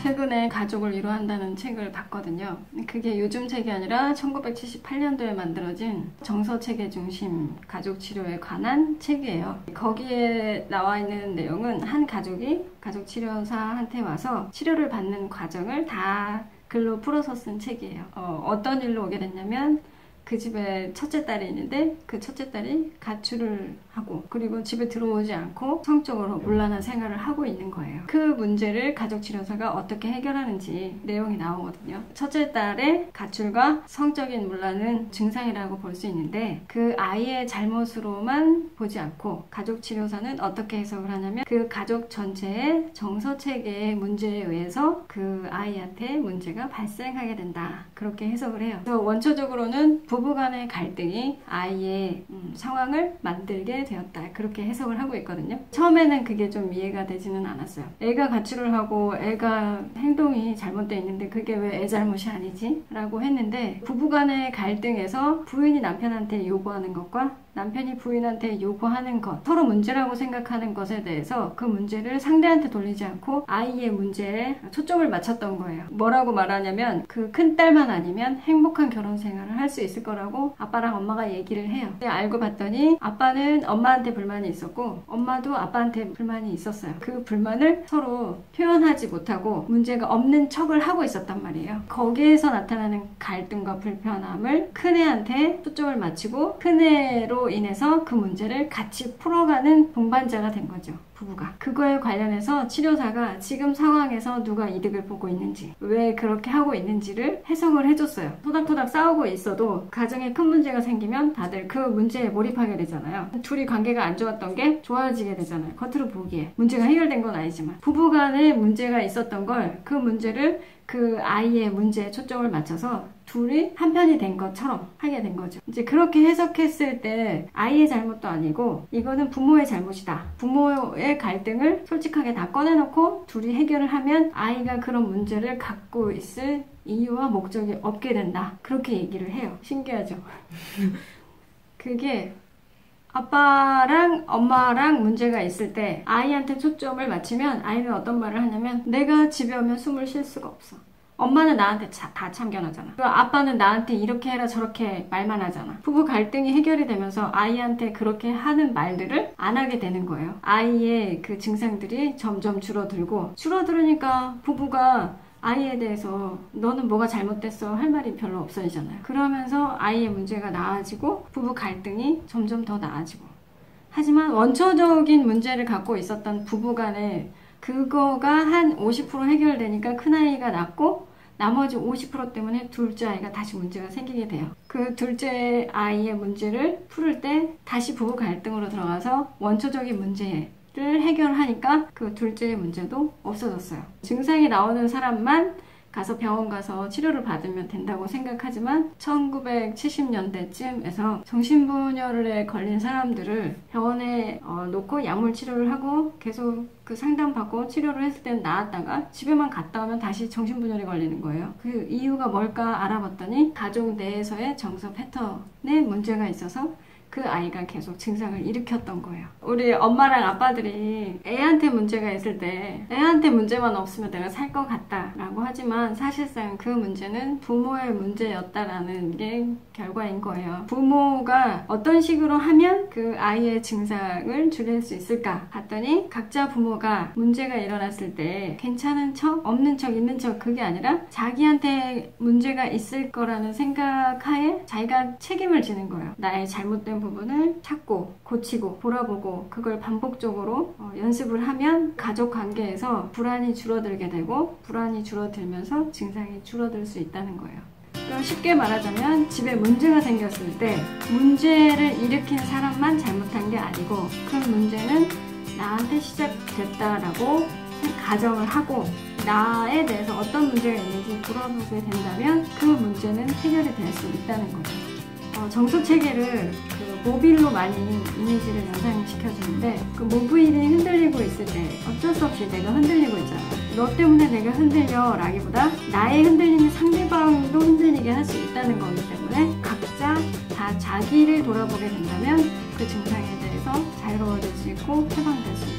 최근에 가족을 위로한다는 책을 봤거든요. 그게 요즘 책이 아니라 1978년도에 만들어진 정서체계 중심 가족치료에 관한 책이에요. 거기에 나와 있는 내용은 한 가족이 가족치료사한테 와서 치료를 받는 과정을 다 글로 풀어서 쓴 책이에요. 어떤 일로 오게 됐냐면 그 집에 첫째 딸이 있는데 그 첫째 딸이 가출을 하고 그리고 집에 들어오지 않고 성적으로 문란한 생활을 하고 있는 거예요. 그 문제를 가족치료사가 어떻게 해결하는지 내용이 나오거든요. 첫째 딸의 가출과 성적인 문란은 증상이라고 볼 수 있는데 그 아이의 잘못으로만 보지 않고 가족치료사는 어떻게 해석을 하냐면 그 가족 전체의 정서체계의 문제에 의해서 그 아이한테 문제가 발생하게 된다. 그렇게 해석을 해요. 그래서 원초적으로는 부부간의 갈등이 아이의 상황을 만들게 되었다. 그렇게 해석을 하고 있거든요. 처음에는 그게 좀 이해가 되지는 않았어요. 애가 가출을 하고 애가 행동이 잘못되어 있는데 그게 왜 애 잘못이 아니지? 라고 했는데 부부간의 갈등에서 부인이 남편한테 요구하는 것과 남편이 부인한테 요구하는 것, 서로 문제라고 생각하는 것에 대해서 그 문제를 상대한테 돌리지 않고 아이의 문제에 초점을 맞췄던 거예요. 뭐라고 말하냐면 그 큰딸만 아니면 행복한 결혼 생활을 할 수 있을 거라고 아빠랑 엄마가 얘기를 해요. 근데 알고 봤더니 아빠는 엄마한테 불만이 있었고 엄마도 아빠한테 불만이 있었어요. 그 불만을 서로 표현하지 못하고 문제가 없는 척을 하고 있었단 말이에요. 거기에서 나타나는 갈등과 불편함을 큰애한테 초점을 맞추고 큰애로 인해서 그 문제를 같이 풀어가는 동반자가 된 거죠. 부부가. 그거에 관련해서 치료사가 지금 상황에서 누가 이득을 보고 있는지 왜 그렇게 하고 있는지를 해석을 해줬어요. 토닥토닥 싸우고 있어도 가정에 큰 문제가 생기면 다들 그 문제에 몰입하게 되잖아요. 둘이 관계가 안 좋았던 게 좋아지게 되잖아요. 겉으로 보기에. 문제가 해결된 건 아니지만 부부간에 문제가 있었던 걸 그 문제를 그 아이의 문제에 초점을 맞춰서 둘이 한편이 된 것처럼 하게 된 거죠. 이제 그렇게 해석했을 때 아이의 잘못도 아니고 이거는 부모의 잘못이다. 부모의 갈등을 솔직하게 다 꺼내놓고 둘이 해결을 하면 아이가 그런 문제를 갖고 있을 이유와 목적이 없게 된다. 그렇게 얘기를 해요. 신기하죠? 그게 아빠랑 엄마랑 문제가 있을 때 아이한테 초점을 맞추면 아이는 어떤 말을 하냐면 내가 집에 오면 숨을 쉴 수가 없어. 엄마는 나한테 다 참견하잖아. 아빠는 나한테 이렇게 해라 저렇게 말만 하잖아. 부부 갈등이 해결이 되면서 아이한테 그렇게 하는 말들을 안 하게 되는 거예요. 아이의 그 증상들이 점점 줄어들으니까 부부가 아이에 대해서 너는 뭐가 잘못됐어 할 말이 별로 없어지잖아요. 그러면서 아이의 문제가 나아지고 부부 갈등이 점점 더 나아지고. 하지만 원초적인 문제를 갖고 있었던 부부간에 그거가 한 50% 해결되니까 큰아이가 낳고 나머지 50% 때문에 둘째 아이가 다시 문제가 생기게 돼요. 그 둘째 아이의 문제를 풀을 때 다시 부부 갈등으로 들어가서 원초적인 문제를 해결하니까 그 둘째의 문제도 없어졌어요. 증상이 나오는 사람만 가서 병원 가서 치료를 받으면 된다고 생각하지만 1970년대쯤에서 정신분열에 걸린 사람들을 병원에 놓고 약물 치료를 하고 계속 그 상담받고 치료를 했을 때는 나았다가 집에만 갔다 오면 다시 정신분열에 걸리는 거예요. 그 이유가 뭘까 알아봤더니 가족 내에서의 정서 패턴에 문제가 있어서 그 아이가 계속 증상을 일으켰던 거예요. 우리 엄마랑 아빠들이 애한테 문제가 있을 때 애한테 문제만 없으면 내가 살 것 같다 라고 하지만 사실상 그 문제는 부모의 문제였다라는 게 결과인 거예요. 부모가 어떤 식으로 하면 그 아이의 증상을 줄일 수 있을까 봤더니 각자 부모가 문제가 일어났을 때 괜찮은 척, 없는 척, 있는 척 그게 아니라 자기한테 문제가 있을 거라는 생각하에 자기가 책임을 지는 거예요. 나의 잘못된 부분을 찾고 고치고 돌아보고 그걸 반복적으로 연습을 하면 가족 관계에서 불안이 줄어들게 되고 불안이 줄어들면서 증상이 줄어들 수 있다는 거예요. 그럼 쉽게 말하자면 집에 문제가 생겼을 때 문제를 일으킨 사람만 잘못한 게 아니고 그 문제는 나한테 시작됐다라고 가정을 하고 나에 대해서 어떤 문제가 있는지 돌아보게 된다면 그 문제는 해결이 될 수 있다는 거죠. 정서체계를 그 모빌로 많이 이미지를 연상시켜주는데 그 모빌이 흔들리고 있을 때 어쩔 수 없이 내가 흔들리고 있잖아. 너 때문에 내가 흔들려 라기보다 나의 흔들림이 상대방도 흔들리게 할 수 있다는 거기 때문에 각자 다 자기를 돌아보게 된다면 그 증상에 대해서 자유로워질 수 있고 해방될 수 있다.